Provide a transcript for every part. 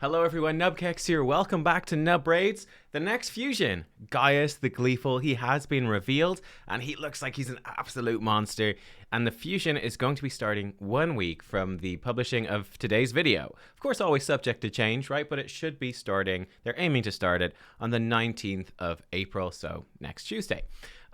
Hello everyone, nubkeks here. Welcome back to Nub Raids. The next fusion, Gaius the Gleeful, he has been revealed and he looks like he's an absolute monster. And the fusion is going to be starting 1 week from the publishing of today's video. Of course, always subject to change, right? But it should be starting, they're aiming to start it on the 19th of April, so next Tuesday.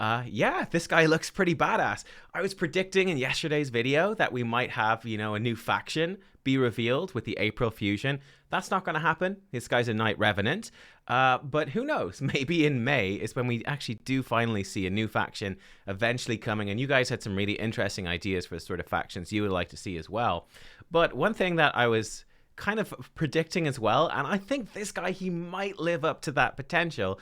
Yeah, this guy looks pretty badass. I was predicting in yesterday's video that we might have, a new faction be revealed with the April fusion. That's not going to happen. This guy's a Knight Revenant. But who knows? Maybe in May is when we actually do finally see a new faction eventually coming. And you guys had some really interesting ideas for the sort of factions you would like to see as well. But one thing that I was kind of predicting as well, and I think this guy, he might live up to that potential.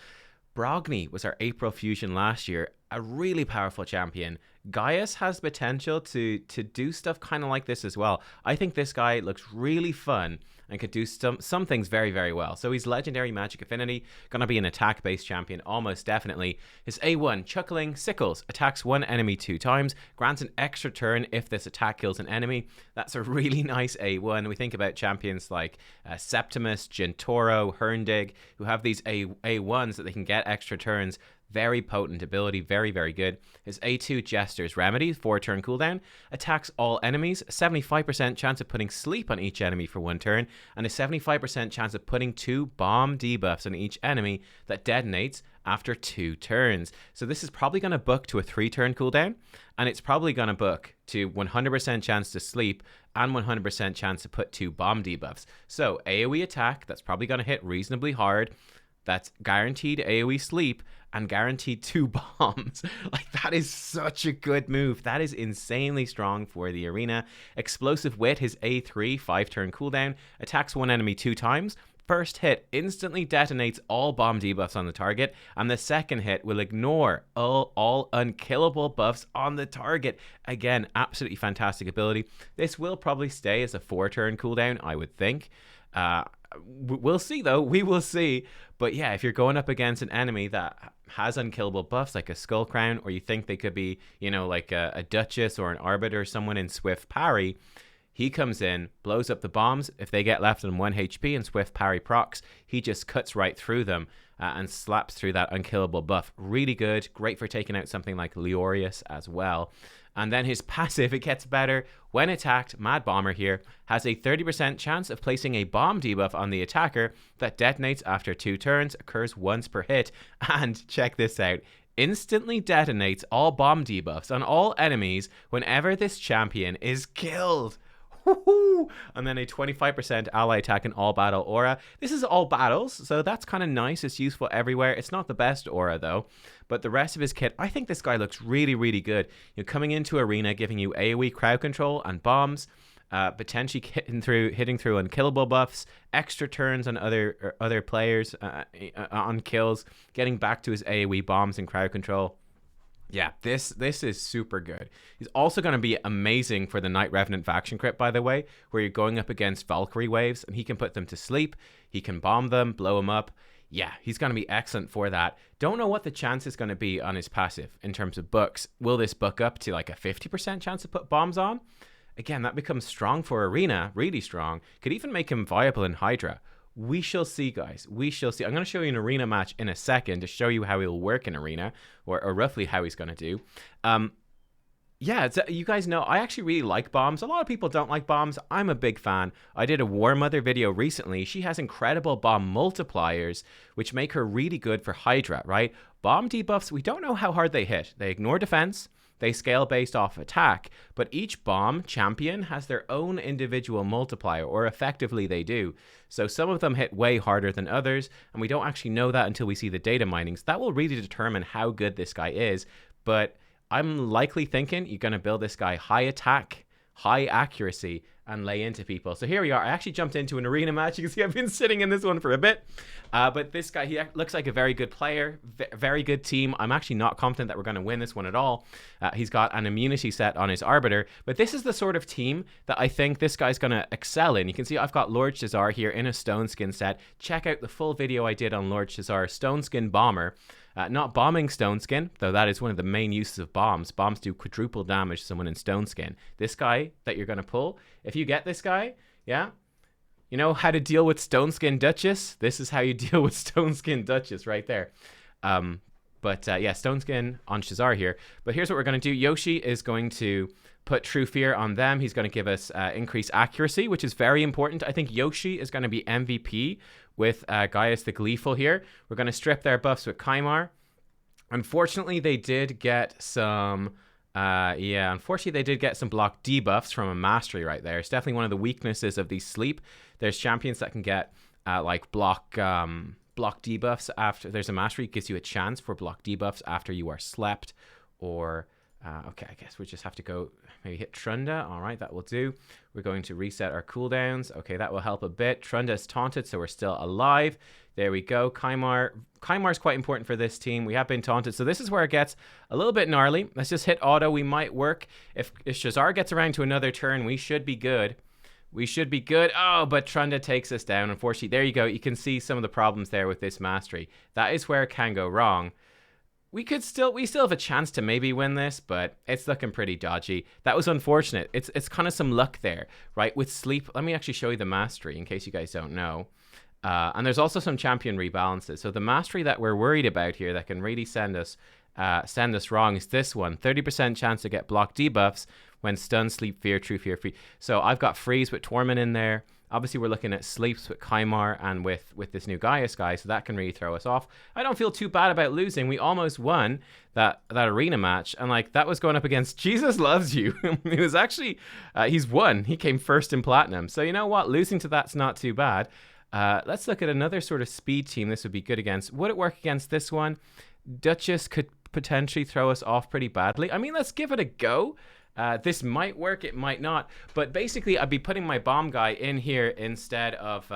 Brogni was our April fusion last year, a really powerful champion. Gaius has potential to do stuff kind of like this as well. I think this guy looks really fun and could do some things very, very well. So he's legendary magic affinity, gonna be an attack-based champion almost definitely. His A1, Chuckling Sickles, attacks one enemy 2 times, grants an extra turn if this attack kills an enemy. That's a really nice A1. We think about champions like Septimus, Gentoro, Herndig, who have these A1s that they can get extra turns. Very potent ability, very, very good. His A2, Jester's Remedy, 4-turn cooldown, attacks all enemies, 75% chance of putting sleep on each enemy for 1 turn, and a 75% chance of putting 2 bomb debuffs on each enemy that detonates after 2 turns. So this is probably going to book to a 3-turn cooldown, and it's probably going to book to 100% chance to sleep and 100% chance to put 2 bomb debuffs. So AoE attack, that's probably going to hit reasonably hard. That's guaranteed AoE sleep and guaranteed 2 bombs. Like, that is such a good move. That is insanely strong for the arena. Explosive Wit, his A3, 5-turn cooldown, attacks one enemy 2 times. First hit instantly detonates all bomb debuffs on the target, and the second hit will ignore all unkillable buffs on the target. Again, absolutely fantastic ability. This will probably stay as a 4-turn cooldown, I would think. We'll see though, we will see. But yeah, if you're going up against an enemy that has unkillable buffs like a Skull Crown, or you think they could be, like a Duchess or an Arbiter, someone in Swift Parry, he comes in, blows up the bombs. If they get left on 1 HP and Swift Parry procs, he just cuts right through them and slaps through that unkillable buff. Really good, great for taking out something like Leorius as well. And then his passive, it gets better. When attacked, Mad Bomber here has a 30% chance of placing a bomb debuff on the attacker that detonates after 2 turns, occurs once per hit. And check this out. Instantly detonates all bomb debuffs on all enemies whenever this champion is killed. And then a 25% ally attack in all battle aura. This is all battles, so that's kind of nice. It's useful everywhere. It's not the best aura though, but the rest of his kit, I think this guy looks really, really good. Coming into arena, giving you AoE crowd control and bombs, potentially hitting through unkillable buffs, extra turns on other players on kills, getting back to his AoE bombs and crowd control. Yeah, this is super good. He's also going to be amazing for the Knight Revenant faction crit, by the way, where you're going up against Valkyrie waves, and he can put them to sleep. He can bomb them, blow them up. Yeah, he's going to be excellent for that. Don't know what the chance is going to be on his passive in terms of books. Will this book up to like a 50% chance to put bombs on? Again, that becomes strong for arena, really strong. Could even make him viable in Hydra. We shall see, guys. We shall see. I'm going to show you an arena match in a second to show you how he'll work in arena, or roughly how he's going to do. Yeah, you guys know, I actually really like bombs. A lot of people don't like bombs. I'm a big fan. I did a War Mother video recently. She has incredible bomb multipliers, which make her really good for Hydra, right? Bomb debuffs, we don't know how hard they hit. They ignore defense. They scale based off attack, but each bomb champion has their own individual multiplier, or effectively they do. So some of them hit way harder than others, and we don't actually know that until we see the data minings. That will really determine how good this guy is, but I'm likely thinking you're going to build this guy high attack, high accuracy, and lay into people. So here we are. I actually jumped into an arena match. You can see I've been sitting in this one for a bit. But this guy, he looks like a very good player, very good team. I'm actually not confident that we're going to win this one at all. He's got an immunity set on his Arbiter. But this is the sort of team that I think this guy's going to excel in. You can see I've got Lord Shazar here in a Stone Skin set. Check out the full video I did on Lord Shazar, Stone Skin Bomber. Not bombing Stone Skin, though that is one of the main uses of bombs. Bombs do quadruple damage to someone in Stone Skin. This guy that you're going to pull, if you get this guy, yeah, You know how to deal with Stone Skin Duchess? This is how you deal with Stone Skin Duchess right there. Yeah, Stone Skin on Shazar here. But here's what we're going to do. Yoshi is going to put True Fear on them. He's going to give us increased accuracy, which is very important. I think Yoshi is going to be MVP with Gaius the Gleeful here. We're going to strip their buffs with Kaimar. Unfortunately, they did get some... unfortunately, they did get some block debuffs from a mastery right there. It's definitely one of the weaknesses of these sleep. There's champions that can get like block debuffs after there's a mastery. It gives you a chance for block debuffs after you are slept. Or okay, I guess we just have to go maybe hit Trunda. All right, that will do. We're going to reset our cooldowns. Okay, that will help a bit. Trunda is taunted, so we're still alive. There we go. Kaimar is quite important for this team. We have been taunted, so this is where it gets a little bit gnarly. Let's just hit auto. We might work. If Shazar gets around to another turn, we should be good. We should be good. Oh, but Trunda takes us down. Unfortunately, there you go. You can see some of the problems there with this mastery. That is where it can go wrong. We still have a chance to maybe win this, but it's looking pretty dodgy. That was unfortunate. It's kind of some luck there, right? With sleep, let me actually show you the mastery in case you guys don't know. And there's also some champion rebalances. So the mastery that we're worried about here that can really send us wrong is this one. 30% chance to get block debuffs when stun, sleep, fear, true fear, free. So I've got freeze with Torment in there. Obviously, we're looking at sleeps with Kaimar and with this new Gaius guy, so that can really throw us off. I don't feel too bad about losing. We almost won that arena match, and like that was going up against Jesus Loves You. He was actually, he's won. He came first in Platinum. So you know what? Losing to that's not too bad. Let's look at another sort of speed team this would be good against. Would it work against this one? Duchess could potentially throw us off pretty badly. I mean, let's give it a go. This might work, it might not. But basically, I'd be putting my bomb guy in here instead of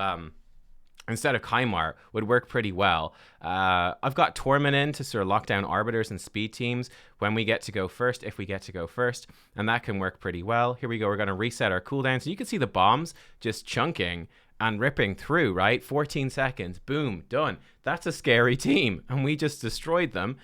Kaimar. Would work pretty well. I've got Torment in to sort of lock down arbiters and speed teams when we get to go first, if we get to go first. And that can work pretty well. Here we go. We're going to reset our cooldowns. And you can see the bombs just chunking and ripping through, right? 14 seconds. Boom. Done. That's a scary team. And we just destroyed them.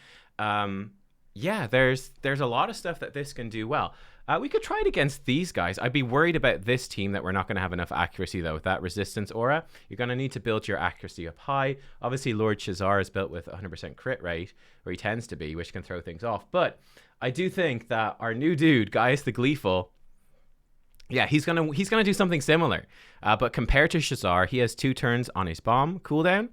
Yeah, there's a lot of stuff that this can do well. We could try it against these guys. I'd be worried about this team that we're not going to have enough accuracy, though, with that resistance aura. You're going to need to build your accuracy up high. Obviously, Lord Shazar is built with 100% crit rate, or he tends to be, which can throw things off. But I do think that our new dude, Gaius the Gleeful, yeah, he's gonna do something similar. But compared to Shazar, he has 2 turns on his bomb cooldown.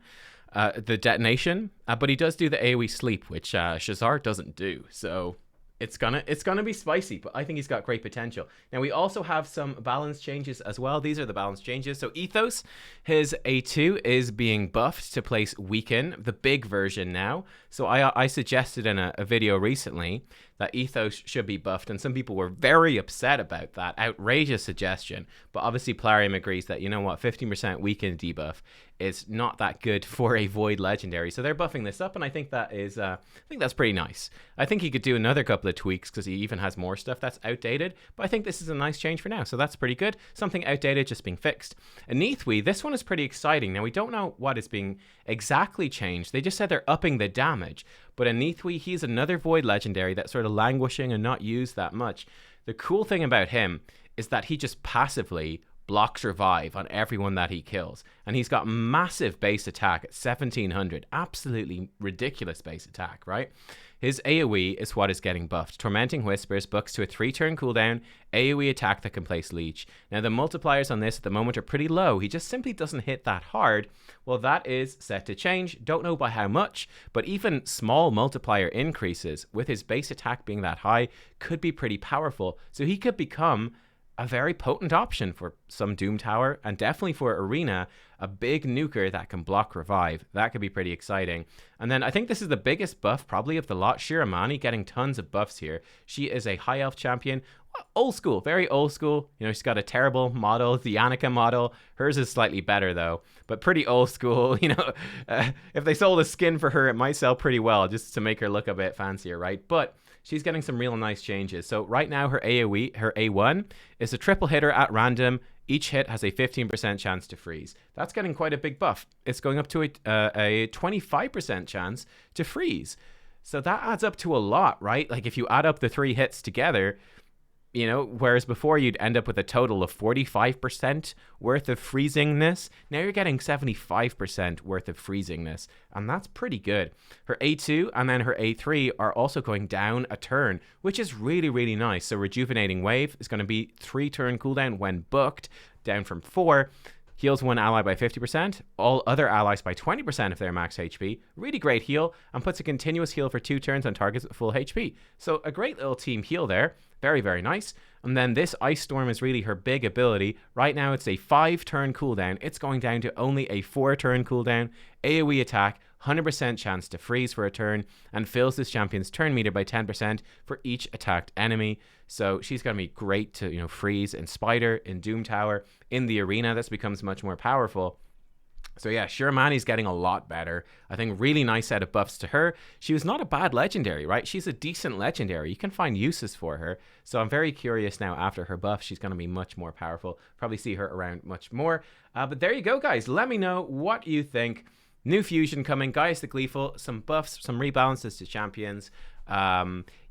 The detonation, but he does do the AoE sleep, which Shazar doesn't do. So it's gonna be spicy, but I think he's got great potential. Now we also have some balance changes as well. These are the balance changes. So Ethos, his A2 is being buffed to place Weaken, the big version now. So I suggested in a video recently that Ethos should be buffed, and some people were very upset about that outrageous suggestion. But obviously Plarium agrees that, you know what, 15% Weaken debuff is not that good for a Void Legendary. So they're buffing this up, and I think that is that's pretty nice. I think he could do another couple of tweaks because he even has more stuff that's outdated, but I think this is a nice change for now. So that's pretty good. Something outdated just being fixed. Neathwy, this one is pretty exciting. Now we don't know what is being exactly changed. They just said they're upping the damage. But Neathwy, he's another Void Legendary that's sort of languishing and not used that much. The cool thing about him is that he just passively blocks revive on everyone that he kills. And he's got massive base attack at 1700. Absolutely ridiculous base attack, right? His AoE is what is getting buffed. Tormenting Whispers bucks to a 3-turn cooldown, AoE attack that can place Leech. Now the multipliers on this at the moment are pretty low. He just simply doesn't hit that hard. Well, that is set to change. Don't know by how much, but even small multiplier increases with his base attack being that high could be pretty powerful. So he could become a very potent option for some Doom Tower, and definitely for Arena, a big nuker that can block revive. That could be pretty exciting. And then I think this is the biggest buff probably of the lot. Shiramani getting tons of buffs here. She is a high elf champion. Old school, very old school. You know, she's got a terrible model, the Annika model. Hers is slightly better though, but pretty old school. You know, if they sold a skin for her, it might sell pretty well just to make her look a bit fancier, right? But she's getting some real nice changes. So right now her AoE, her A1 is a triple hitter at random. Each hit has a 15% chance to freeze. That's getting quite a big buff. It's going up to a 25% chance to freeze. So that adds up to a lot, right? Like if you add up the 3 hits together, You know, whereas before you'd end up with a total of 45% worth of freezingness, now you're getting 75% worth of freezingness, and that's pretty good. Her A2 and then her A3 are also going down a turn, which is really, really nice. So Rejuvenating Wave is going to be 3 turn cooldown when booked, down from 4. Heals one ally by 50%, all other allies by 20% if they're max HP. Really great heal, and puts a continuous heal for 2 turns on targets with full HP. So a great little team heal there. Very, very nice. And then this Ice Storm is really her big ability. Right now it's a 5 turn cooldown. It's going down to only a 4 turn cooldown. AoE attack, 100% chance to freeze for a turn, and fills this champion's turn meter by 10% for each attacked enemy. So she's going to be great to, you know, freeze in Spider, in Doom Tower, in the arena. This becomes much more powerful. So yeah, Shiramani's getting a lot better. I think really nice set of buffs to her. She was not a bad legendary, right? She's a decent legendary. You can find uses for her. So I'm very curious now after her buff. She's going to be much more powerful. Probably see her around much more. But there you go, guys. Let me know what you think. New fusion coming. Gaius the Gleeful. Some buffs, some rebalances to champions.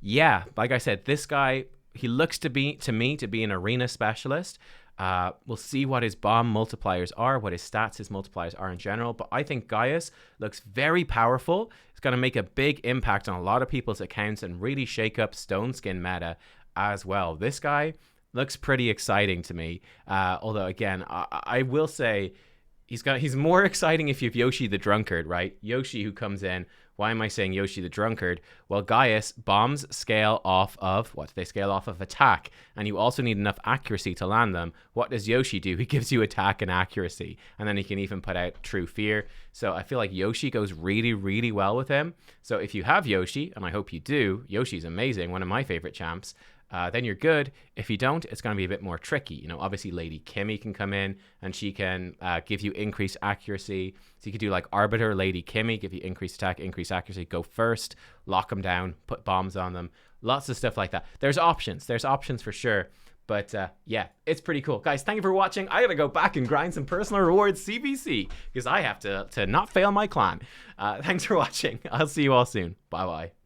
Yeah, like I said, this guy, he looks to me to be an arena specialist. We'll see what his bomb multipliers are, what his stats, his multipliers are in general. But I think Gaius looks very powerful. It's going to make a big impact on a lot of people's accounts and really shake up Stone Skin meta as well. This guy looks pretty exciting to me. Although, again, I will say he's more exciting if you have Yoshi the Drunkard, right? Yoshi who comes in. Why am I saying Yoshi the Drunkard? Well, Gaius bombs scale off of, what do they scale off of? Attack. And you also need enough accuracy to land them. What does Yoshi do? He gives you attack and accuracy. And then he can even put out True Fear. So I feel like Yoshi goes really, really well with him. So if you have Yoshi, and I hope you do, Yoshi's amazing, one of my favorite champs. Then you're good. If you don't, it's going to be a bit more tricky. You know, obviously Lady Kimmy can come in and she can give you increased accuracy. So you could do like Arbiter, Lady Kimmy, give you increased attack, increased accuracy, go first, lock them down, put bombs on them. Lots of stuff like that. There's options for sure. But yeah, it's pretty cool. Guys, thank you for watching. I got to go back and grind some personal rewards CBC because I have to not fail my clan. Thanks for watching. I'll see you all soon. Bye-bye.